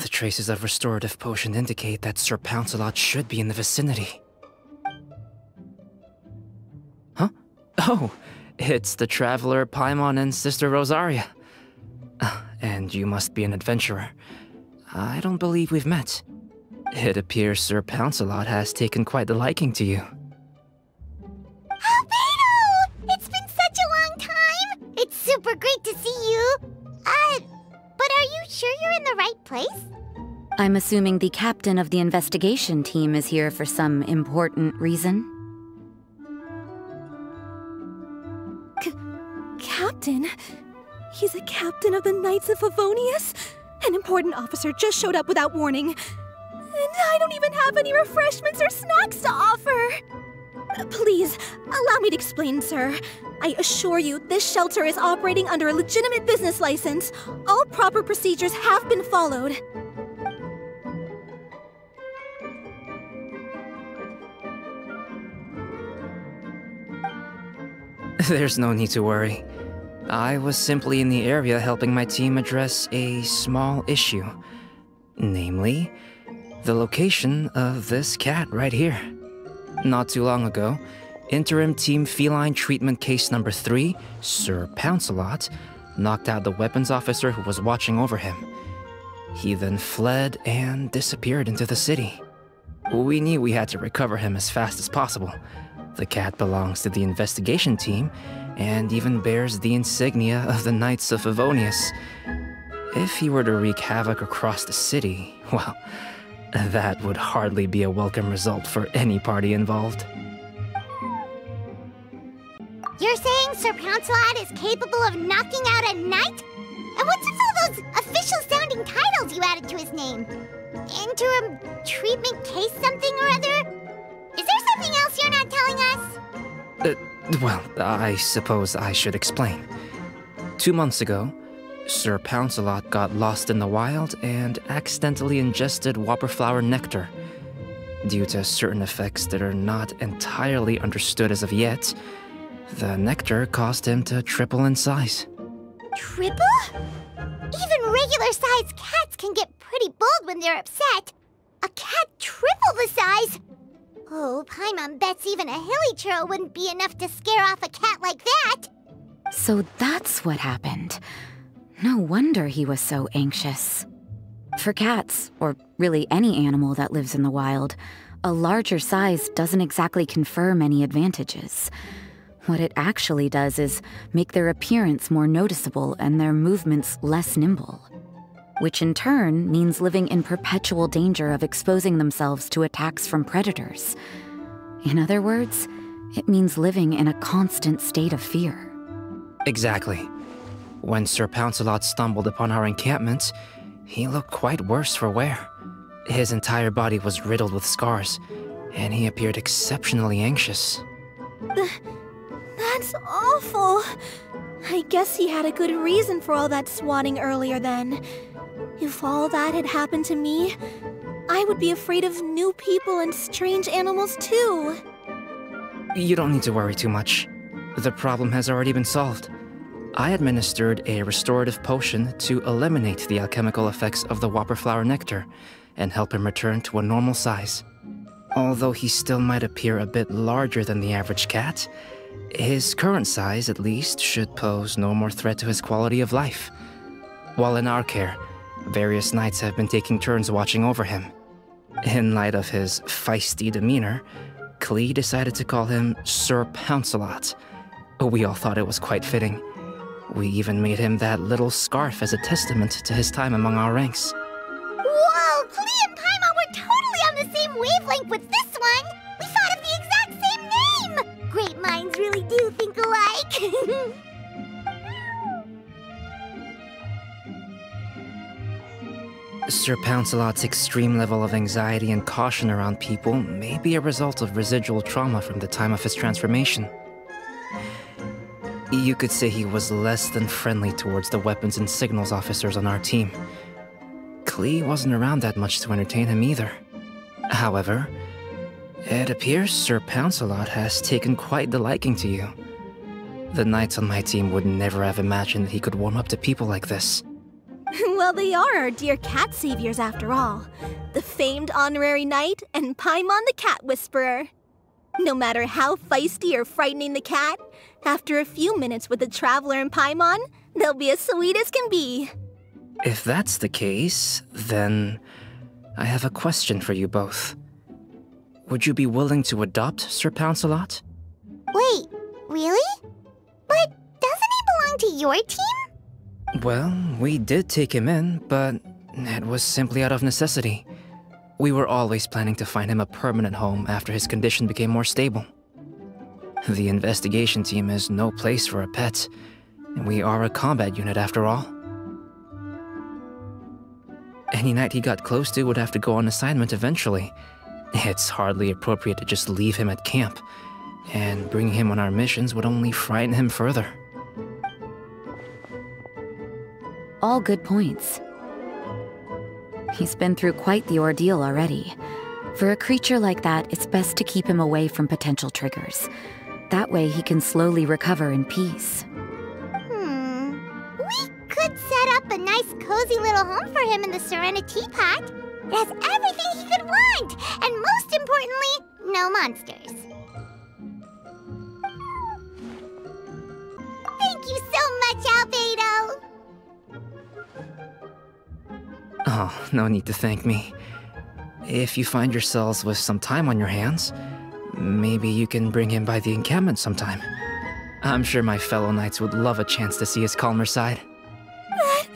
The traces of restorative potion indicate that Sir Pouncealot should be in the vicinity. Huh? Oh, it's the traveler Paimon and Sister Rosaria. And you must be an adventurer. I don't believe we've met. It appears Sir Pouncealot has taken quite the liking to you. Albedo! It's been such a long time! It's super great to see you! But are you sure you're in the right place? I'm assuming the captain of the investigation team is here for some important reason. Captain? He's a captain of the Knights of Favonius? An important officer just showed up without warning. And I don't even have any refreshments or snacks to offer. Please, allow me to explain, sir. I assure you, this shelter is operating under a legitimate business license. All proper procedures have been followed. There's no need to worry. I was simply in the area helping my team address a small issue. Namely, the location of this cat right here. Not too long ago, Interim Team Feline Treatment Case Number 3, Sir Pouncealot, knocked out the weapons officer who was watching over him. He then fled and disappeared into the city. We knew we had to recover him as fast as possible. The cat belongs to the investigation team, and even bears the insignia of the Knights of Favonius. If he were to wreak havoc across the city, well, that would hardly be a welcome result for any party involved. You're saying Sir Pouncealot is capable of knocking out a knight? And what's with all those official-sounding titles you added to his name? Interim treatment case something or other? Is there something else you're not telling us? Well, I suppose I should explain. 2 months ago, Sir Pouncealot got lost in the wild and accidentally ingested whopperflower nectar. Due to certain effects that are not entirely understood as of yet, the nectar caused him to triple in size. Triple? Even regular-sized cats can get pretty bold when they're upset. A cat triple the size? Oh, Paimon bets even a hilly churl wouldn't be enough to scare off a cat like that. So that's what happened. No wonder he was so anxious. For cats, or really any animal that lives in the wild, a larger size doesn't exactly confer many advantages. What it actually does is make their appearance more noticeable and their movements less nimble, which in turn means living in perpetual danger of exposing themselves to attacks from predators. In other words, it means living in a constant state of fear. Exactly. When Sir Pouncealot stumbled upon our encampment, he looked quite worse for wear. His entire body was riddled with scars, and he appeared exceptionally anxious. That's awful. I guess he had a good reason for all that swatting earlier then. If all that had happened to me, I would be afraid of new people and strange animals too. You don't need to worry too much. The problem has already been solved. I administered a restorative potion to eliminate the alchemical effects of the whopperflower nectar and help him return to a normal size. Although he still might appear a bit larger than the average cat, his current size, at least, should pose no more threat to his quality of life. While in our care, various knights have been taking turns watching over him. In light of his feisty demeanor, Klee decided to call him Sir Pouncealot. We all thought it was quite fitting. We even made him that little scarf as a testament to his time among our ranks. Whoa! Klee and Paimon were totally on the same wavelength with this one! We thought of the exact same name! Great minds really do think alike! Sir Pouncealot's extreme level of anxiety and caution around people may be a result of residual trauma from the time of his transformation. You could say he was less than friendly towards the weapons and signals officers on our team. Klee wasn't around that much to entertain him either. However, it appears Sir Pouncealot has taken quite the liking to you. The knights on my team would never have imagined that he could warm up to people like this. Well, they are our dear cat saviors after all. The famed honorary knight and Paimon the cat whisperer. No matter how feisty or frightening the cat, after a few minutes with the traveler and Paimon, they'll be as sweet as can be. If that's the case, then I have a question for you both. Would you be willing to adopt Sir Pouncealot? Wait, really? But doesn't he belong to your team? Well, we did take him in, but it was simply out of necessity. We were always planning to find him a permanent home after his condition became more stable. The investigation team is no place for a pet, and we are a combat unit after all. Any knight he got close to would have to go on assignment eventually. It's hardly appropriate to just leave him at camp, and bringing him on our missions would only frighten him further. All good points. He's been through quite the ordeal already. For a creature like that, it's best to keep him away from potential triggers. That way he can slowly recover in peace. We could set up a nice cozy little home for him in the Serenity Pot. It has everything he could want, and most importantly, no monsters. Thank you so much, Albedo! Oh, no need to thank me. If you find yourselves with some time on your hands, maybe you can bring him by the encampment sometime. I'm sure my fellow knights would love a chance to see his calmer side. That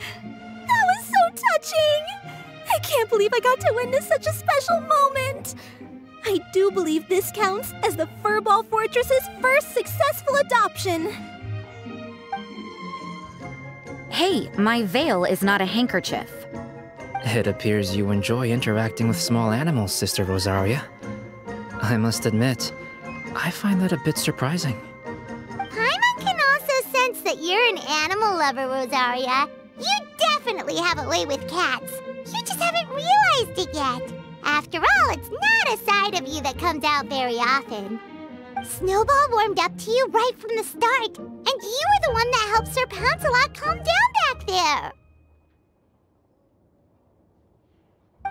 was so touching! I can't believe I got to witness such a special moment! I do believe this counts as the Furball Fortress's first successful adoption! Hey, my veil is not a handkerchief. It appears you enjoy interacting with small animals, Sister Rosaria. I must admit, I find that a bit surprising. Paimon can also sense that you're an animal lover, Rosaria. You definitely have a way with cats. You just haven't realized it yet. After all, it's not a side of you that comes out very often. Snowball warmed up to you right from the start, and you were the one that helped Sir Pouncealot calm down back there.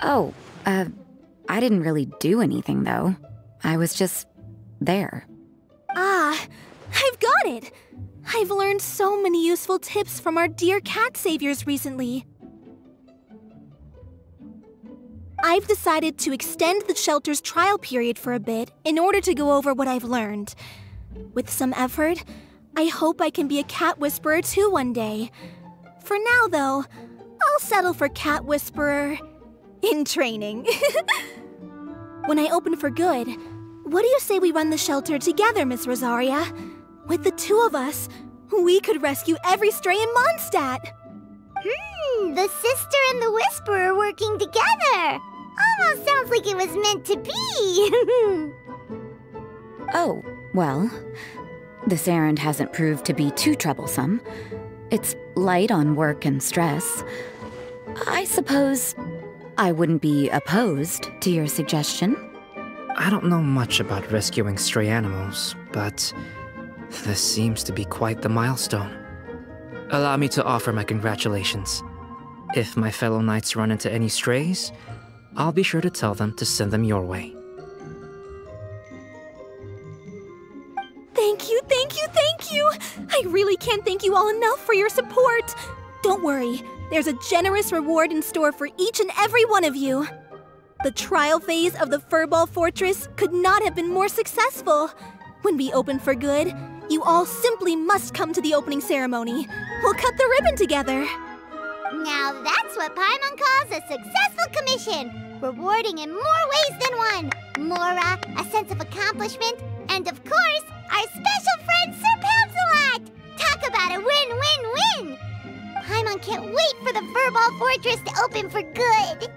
Oh, I didn't really do anything, though. I was just there. Ah, I've got it! I've learned so many useful tips from our dear cat saviors recently. I've decided to extend the shelter's trial period for a bit in order to go over what I've learned. With some effort, I hope I can be a cat whisperer too one day. For now, though, I'll settle for cat whisperer in training. When I open for good, what do you say we run the shelter together, Miss Rosaria? With the two of us, we could rescue every stray in Mondstadt. The sister and the whisperer working together. Almost sounds like it was meant to be. Oh, well, this errand hasn't proved to be too troublesome. It's light on work and stress. I suppose I wouldn't be opposed to your suggestion. I don't know much about rescuing stray animals, but this seems to be quite the milestone. Allow me to offer my congratulations. If my fellow knights run into any strays, I'll be sure to tell them to send them your way. Thank you, thank you, thank you! I really can't thank you all enough for your support. Don't worry, there's a generous reward in store for each and every one of you. The trial phase of the Furball Fortress could not have been more successful. When we open for good, you all simply must come to the opening ceremony. We'll cut the ribbon together. Now that's what Paimon calls a successful commission, rewarding in more ways than one. Mora, a sense of accomplishment, and of course, our special friend Sir Pouncealot! Talk about a win-win-win! Paimon can't wait for the Furball Fortress to open for good!